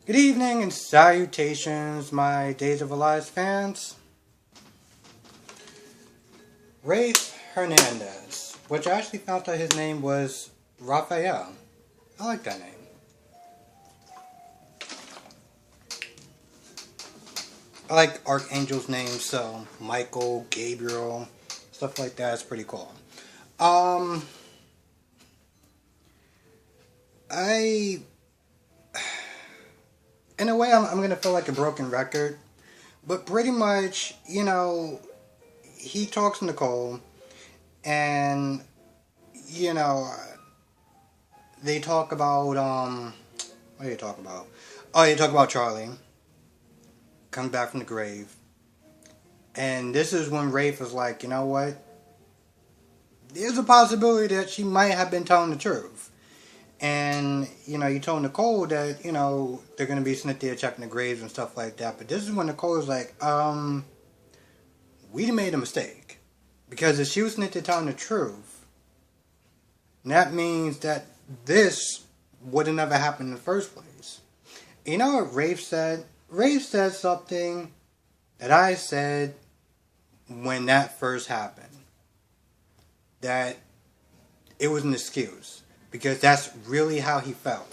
Good evening and salutations, my Days of Our Lives fans. Rafe Hernandez, which I actually found out his name was Raphael. I like that name. I like Archangel's names, so Michael, Gabriel, stuff like that is pretty cool. In a way, I'm going to feel like a broken record. But pretty much, he talks to Nicole. And, they talk about, what do you talk about? Oh, they talk about Charlie. Comes back from the grave. And this is when Rafe is like, you know what? There's a possibility that she might have been telling the truth. And, you told Nicole that, they're going to be sent there checking the graves and stuff like that. But this is when Nicole is like, we made a mistake. Because if she was sent there telling the truth, that means that this would have never happened in the first place. You know what Rafe said? Rafe said something that I said when that first happened. That it was an excuse. Because that's really how he felt.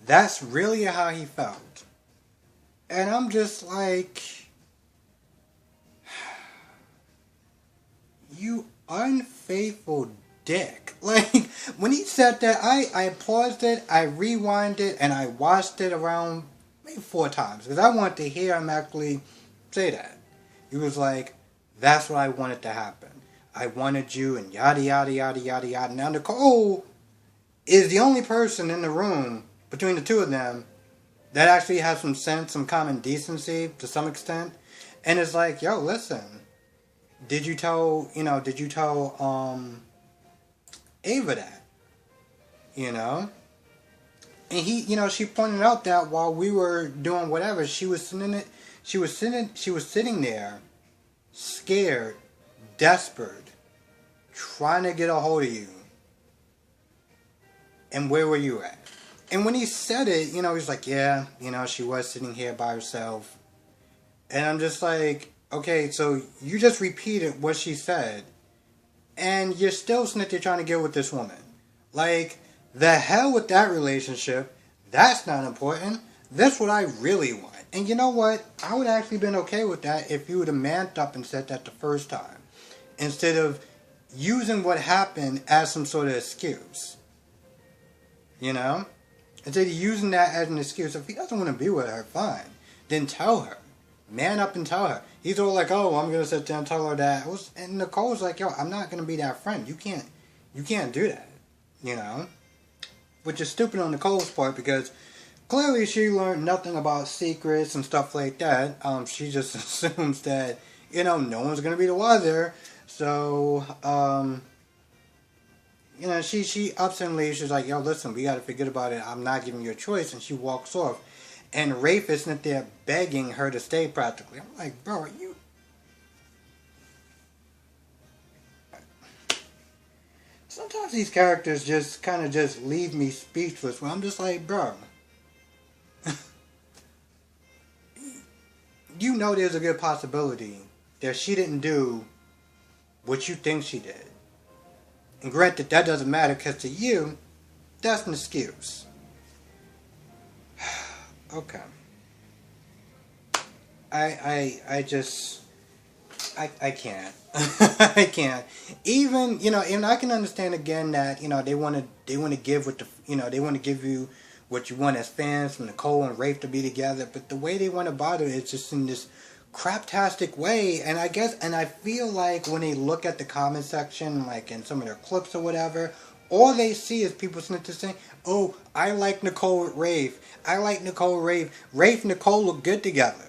That's really how he felt. And I'm just like, you unfaithful dick. Like, when he said that, I paused it, I rewinded, and I watched it around maybe 4 times. Because I wanted to hear him actually say that. He was like, that's what I wanted to happen. I wanted you, and yada, yada, yada, yada, yada. Now, Nicole is the only person in the room, between the two of them, that actually has some sense, some common decency, to some extent. And it's like, yo, listen. Did you tell Ava that? And she pointed out that while we were doing whatever, she was sitting there, scared, desperate, trying to get a hold of you. And where were you at? And when he said it, he's like, yeah, she was sitting here by herself. And I'm just like, okay, so you just repeated what she said. And you're still sitting there trying to get with this woman. Like, the hell with that relationship. That's not important. That's what I really want. And you know what? I would actually been okay with that if you would have manned up and said that the first time. Instead of using what happened as some sort of excuse. Instead of using that as an excuse. If he doesn't want to be with her, fine. Then tell her. Man up and tell her. He's all like, oh, I'm going to sit down and tell her that. And Nicole's like, yo, I'm not going to be that friend. You can't do that. Which is stupid on Nicole's part because clearly she learned nothing about secrets and stuff like that. She just assumes that, no one's going to be the wiser. So, she ups and leaves. She's like, yo, listen, we got to forget about it. I'm not giving you a choice. And she walks off. And Rafe is sitting there begging her to stay practically. I'm like, bro, you... Sometimes these characters just kind of just leave me speechless. Where I'm just like, bro... there's a good possibility that she didn't do what you think she did. And granted, that doesn't matter because to you, that's an excuse. Okay. I can't. I can't. Even, and I can understand again that, they want to give what they want to give you what you want as fans from Nicole and Rafe to be together, but the way they want to bother it is just in this craptastic way. And I feel like when they look at the comment section, like in some of their clips or whatever, all they see is people sitting there saying, oh, I like Nicole with Rafe. I like Nicole with Rafe. Rafe and Nicole look good together.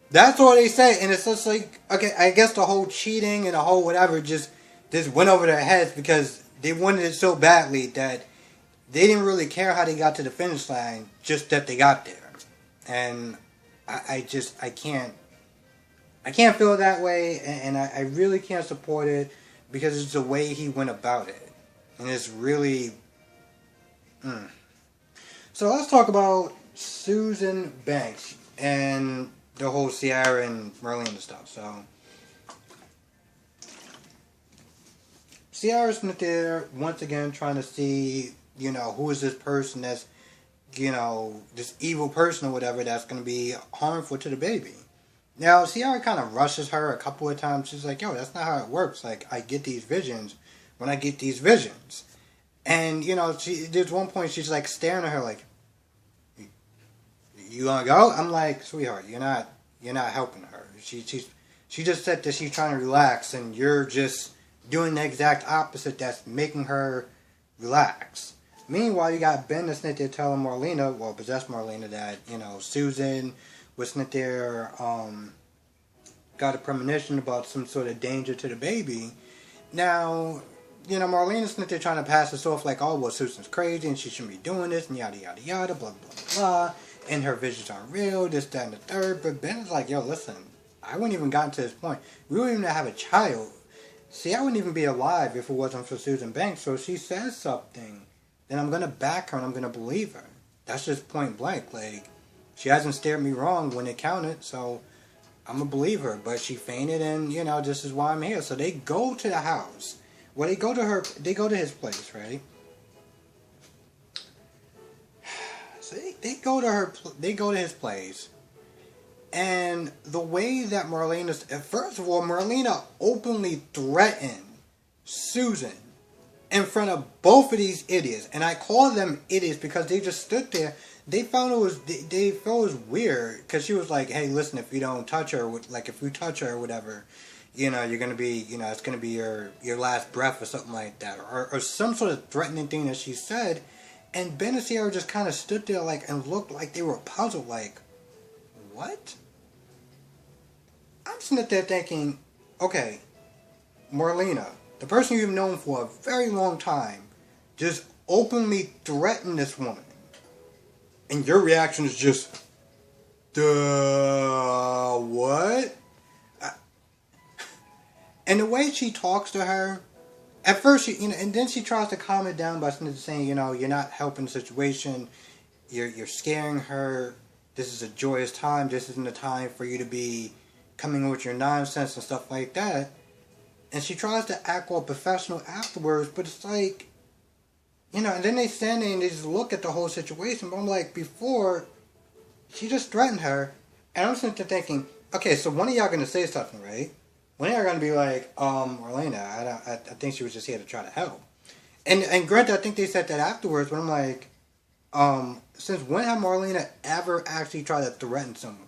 That's all they say. And it's just like, okay, I guess the whole cheating and the whole whatever just went over their heads because they wanted it so badly that they didn't really care how they got to the finish line, just that they got there. And I can't feel that way, and I really can't support it because it's the way he went about it. And it's really... So So let's talk about Susan Banks and the whole Ciara and Marlena stuff. So Ciara's not there once again trying to see, who is this person that's, this evil person or whatever that's going to be harmful to the baby. Now, Ciara kind of rushes her a couple of times. She's like, yo, that's not how it works. Like, I get these visions when I get these visions. And, there's one point she's like staring at her like, you gonna go? I'm like, sweetheart, you're not helping her. She just said that she's trying to relax, and you're just doing the exact opposite that's making her relax. Meanwhile, you got Ben that's not there telling Marlena, well, possessed Marlena, that, Susan was not there, got a premonition about some sort of danger to the baby. Now, Marlena's not there trying to pass this off like, oh, well, Susan's crazy and she shouldn't be doing this and yada, yada, yada, blah, blah, blah. And her visions aren't real, this, that, and the third. But Ben is like, yo, listen, I wouldn't even gotten to this point. We wouldn't even have a child. See, I wouldn't even be alive if it wasn't for Susan Banks. So if she says something, then I'm going to back her and I'm going to believe her. That's just point blank. Like, she hasn't stared me wrong when it counted, so I'm going to believe her. But she fainted and, this is why I'm here. So they go to the house. Well, they go to his place, right? So they go to his place. And the way that first of all, Marlena openly threatened Susan in front of both of these idiots. And I call them idiots because they just stood there. They felt it was weird because she was like, hey, listen, if you don't touch her, like if you touch her or whatever, you're going to be, it's going to be your last breath or something like that. Or some sort of threatening thing that she said. And Ben and Ciara just kind of stood there like and looked like they were puzzled, like, what? I'm sitting there thinking, okay, Marlena, the person you've known for a very long time, just openly threatened this woman. And your reaction is just, duh, what? And the way she talks to her, at first, and then she tries to calm it down by saying, you're not helping the situation, you're scaring her, this is a joyous time, this isn't a time for you to be coming with your nonsense and stuff like that. And she tries to act all professional afterwards, but it's like, and then they stand there and they just look at the whole situation. But I'm like, before, she just threatened her. And I'm sitting there thinking, okay, so one of y'all going to say something, right? One of y'all going to be like, Marlena, I think she was just here to try to help. And granted, I think they said that afterwards, but I'm like, since when have Marlena ever actually tried to threaten someone?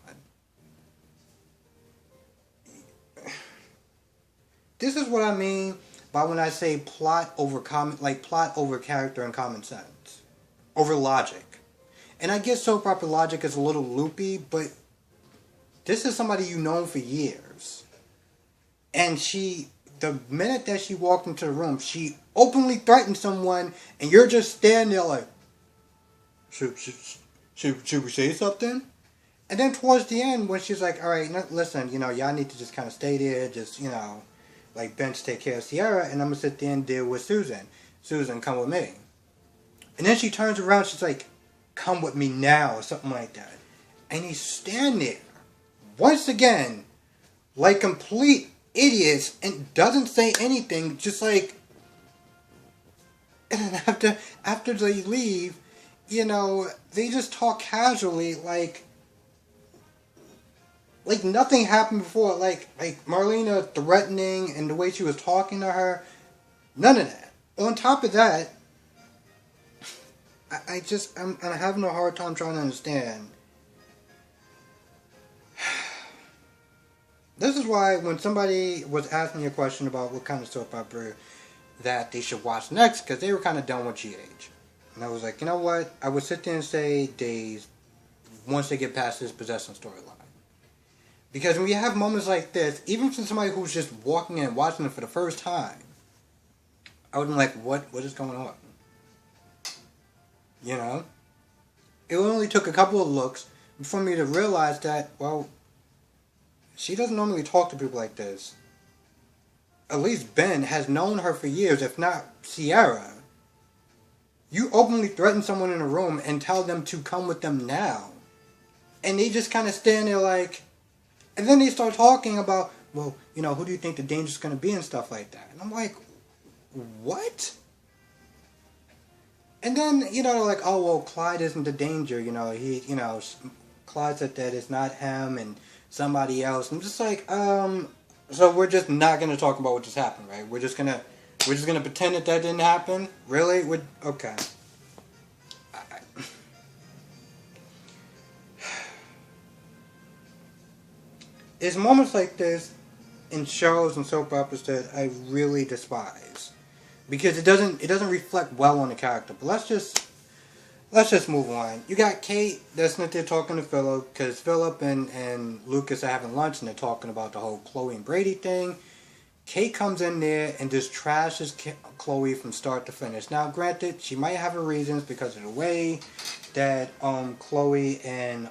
This is what I mean by when I say plot over character and common sense. Over logic. And I guess soap opera logic is a little loopy, but this is somebody you've known for years. And the minute that she walked into the room, she openly threatened someone, and you're just standing there like, should we say something? And then towards the end, when she's like, all right, listen, y'all need to just kind of stay there, just, like Ben to take care of Ciara, and I'm going to sit there and deal with Susan. Susan, come with me. And then she turns around, she's like, come with me now, or something like that. And he's standing there, once again, like complete idiots, and doesn't say anything, just like, and then after they leave, they just talk casually, like nothing happened before, like Marlena threatening and the way she was talking to her, none of that. On top of that, I'm having a hard time trying to understand. This is why when somebody was asking me a question about what kind of soap opera that they should watch next, because they were kind of done with GH. And I was like, you know what? I would sit there and say Days once they get past this possession storyline. Because when you have moments like this, even from somebody who's just walking in and watching it for the first time, I would be like, what is going on? It only took a couple of looks for me to realize that, well, she doesn't normally talk to people like this. At least Ben has known her for years, if not Ciara. You openly threaten someone in a room and tell them to come with them now. And they just kind of stand there like, and then they start talking about, well, who do you think the danger's going to be and stuff like that. And I'm like, what? And then, they're like, oh, well, Clyde isn't the danger. Clyde said that it's not him and somebody else. I'm just like, so we're just not going to talk about what just happened, right? We're just gonna pretend that didn't happen? Really? Okay. It's moments like this in shows and soap operas that I really despise, because it doesn't reflect well on the character. But let's just move on. You got Kate that's not there talking to Philip, because Philip and Lucas are having lunch and they're talking about the whole Chloe and Brady thing. Kate comes in there and just trashes Chloe from start to finish. Now, granted, she might have her reasons because of the way that Chloe and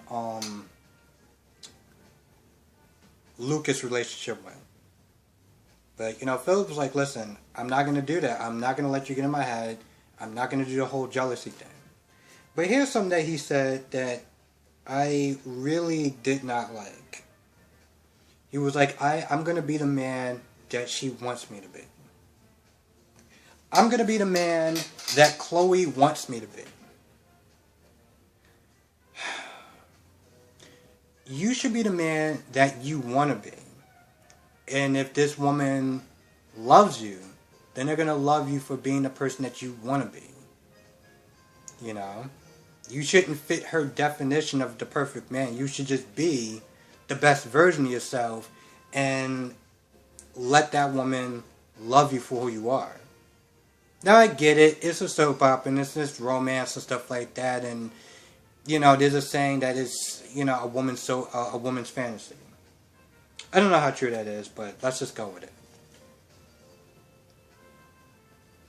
Lucas' relationship went. But, Philip was like, listen, I'm not going to do that. I'm not going to let you get in my head. I'm not going to do the whole jealousy thing. But here's something that he said that I really did not like. He was like, I'm going to be the man that she wants me to be. I'm going to be the man that Chloe wants me to be. You should be the man that you want to be. And if this woman loves you, then they're going to love you for being the person that you want to be. You shouldn't fit her definition of the perfect man. You should just be the best version of yourself and let that woman love you for who you are. Now, I get it. It's a soap opera and it's this romance and stuff like that. And, there's a saying that it's, a woman's fantasy. I don't know how true that is, but let's just go with it.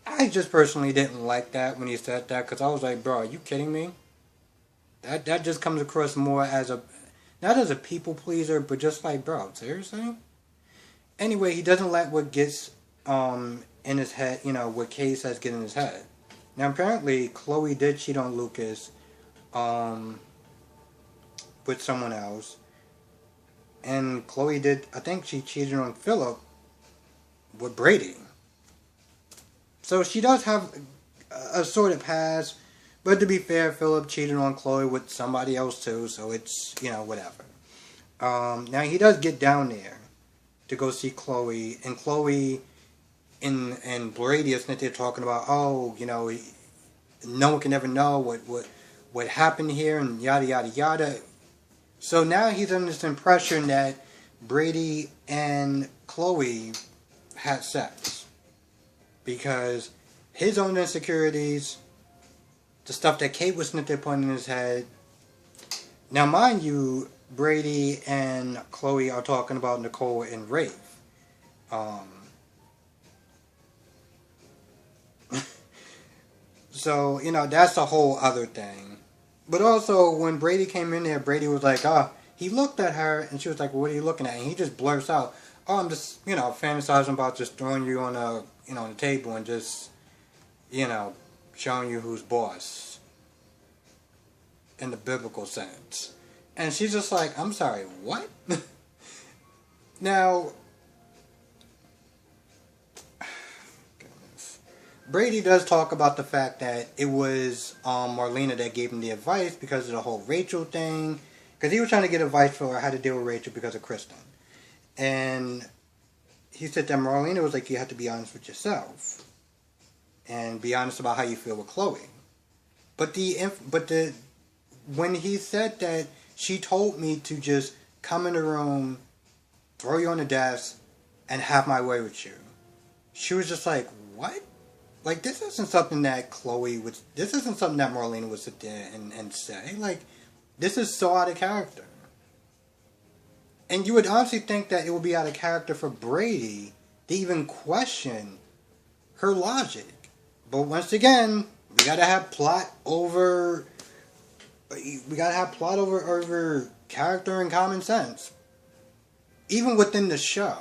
I just personally didn't like that when he said that, because I was like, bro, are you kidding me? That just comes across more as not as a people pleaser, but just like, bro, seriously? Anyway, he doesn't let what gets in his head, what Kay says get in his head. Now, apparently, Chloe did cheat on Lucas with someone else. And Chloe did, I think she cheated on Philip with Brady. So she does have a sort of past. But to be fair, Philip cheated on Chloe with somebody else too. So it's, whatever. Now he does get down there to go see Chloe. And Chloe and Brady is they're talking about, oh, no one can ever know what happened here and yada, yada, yada. So now he's under this impression that Brady and Chloe had sex. Because his own insecurities, the stuff that Kate was putting in his head. Now, mind you, Brady and Chloe are talking about Nicole and Rafe. So, that's a whole other thing. But also, when Brady came in there, Brady was like, he looked at her, and she was like, well, what are you looking at? And he just blurts out, oh, I'm just, fantasizing about just throwing you on on the table and just, showing you who's boss. In the biblical sense. And she's just like, I'm sorry, what? Now, Brady does talk about the fact that it was Marlena that gave him the advice because of the whole Rachel thing. Because he was trying to get advice for how to deal with Rachel because of Kristen. And he said that Marlena was like, you have to be honest with yourself. And be honest about how you feel with Chloe. But when he said that she told me to just come in the room, throw you on the desk, and have my way with you. She was just like, what? Like, this isn't something that this isn't something that Marlena would sit there and say. Like, this is so out of character. And you would honestly think that it would be out of character for Brady to even question her logic. But once again, we gotta have plot over character and common sense. Even within the show.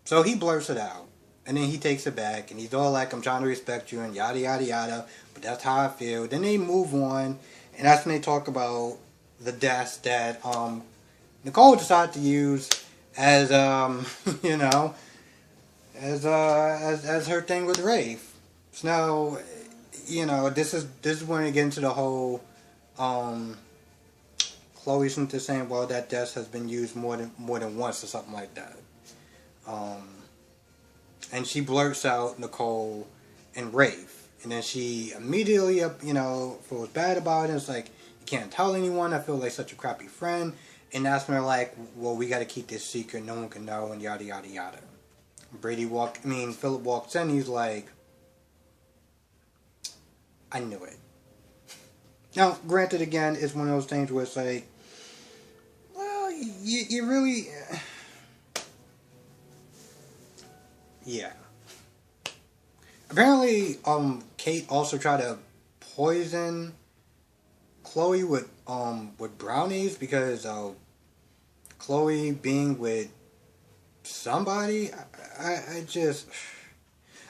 So he blurts it out. And then he takes it back, and he's all like, I'm trying to respect you, and yada, yada, yada, but that's how I feel. Then they move on, and that's when they talk about the desk that Nicole decided to use as, you know, as her thing with Rafe. So now, you know, this is when we get into the whole, Chloe's into saying, well, that desk has been used more than once or something like that. And she blurts out Nicole and Rafe. And then she immediately, you know, feels bad about it. It's like, you can't tell anyone. I feel like such a crappy friend. And that's when they're like, well, we got to keep this secret. No one can know, and yada, yada, yada. Philip walks in. He's like, I knew it. Now, granted, again, it's one of those things where it's like, well, you really... Yeah. Apparently, Kate also tried to poison Chloe with brownies because of Chloe being with somebody. I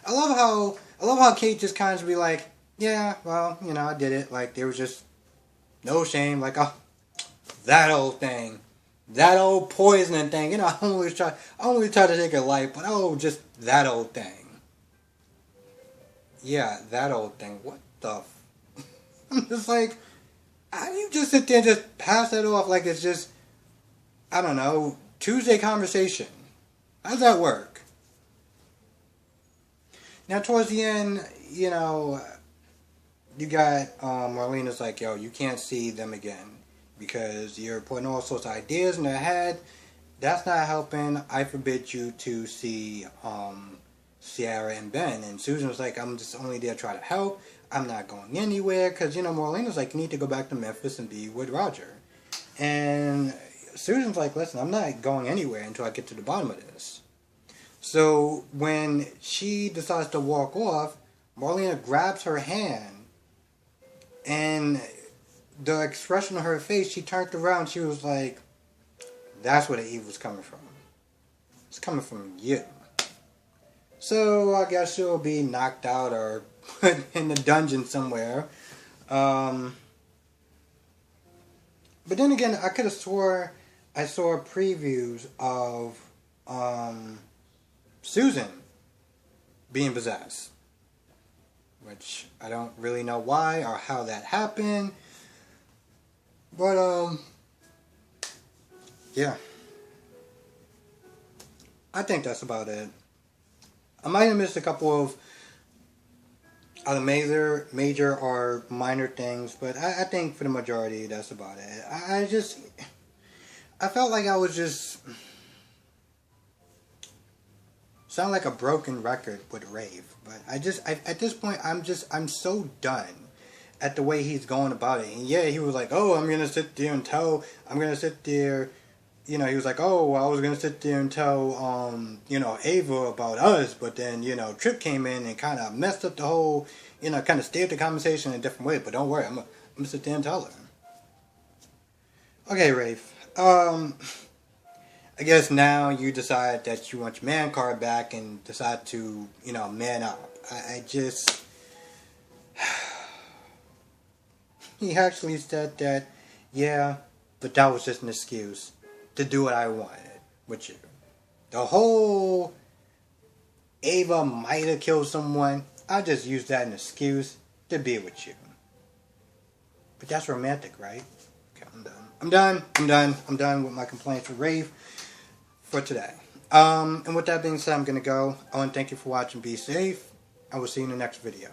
love how Kate just kind of be like, yeah, well, you know, I did it. Like, there was just no shame. Like, oh, that old thing. That old poisoning thing. You know, I always try to take it light, but oh, just that old thing. Yeah, that old thing. What the I'm just like, how do you just sit there and just pass that off like it's just, I don't know, Tuesday conversation? How does that work? Now, towards the end, you know, you got Marlena's like, yo, you can't see them again because you're putting all sorts of ideas in their head. That's not helping. I forbid you to see Ciara and Ben. And Susan was like, I'm just only there to try to help. I'm not going anywhere. Because, you know, Marlena's like, you need to go back to Memphis and be with Roger. And Susan's like, listen, I'm not going anywhere until I get to the bottom of this. So when she decides to walk off, Marlena grabs her hand. And the expression on her face, she turned around, she was like, that's where the evil's coming from. It's coming from you. So I guess she'll be knocked out or put in the dungeon somewhere. But then again, I could have swore I saw previews of Susan being possessed. Which I don't really know why or how that happened. But, yeah. I think that's about it. I might have missed a couple of either major or minor things, but I think for the majority, that's about it. I felt like I was just... sound like a broken record with Rafe. But at this point, I'm so done at the way he's going about it. And yeah, he was like, oh, I'm going to sit there, you know, he was like, oh, I was going to sit there and tell, you know, Ava about us. But then, you know, Trip came in and kind of messed up the whole, you know, kind of steered the conversation in a different way. But don't worry, I'm going to sit there and tell her. Okay, Rafe. I guess now you decide that you want your man card back and decide to, you know, man up. I just... He actually said that, yeah, but that was just an excuse to do what I wanted with you. The whole Ava might have killed someone, I just used that as an excuse to be with you. But that's romantic, right? Okay, I'm done with my complaints with Rafe for today. And with that being said, I'm going to go. I want to thank you for watching. Be safe. I will see you in the next video.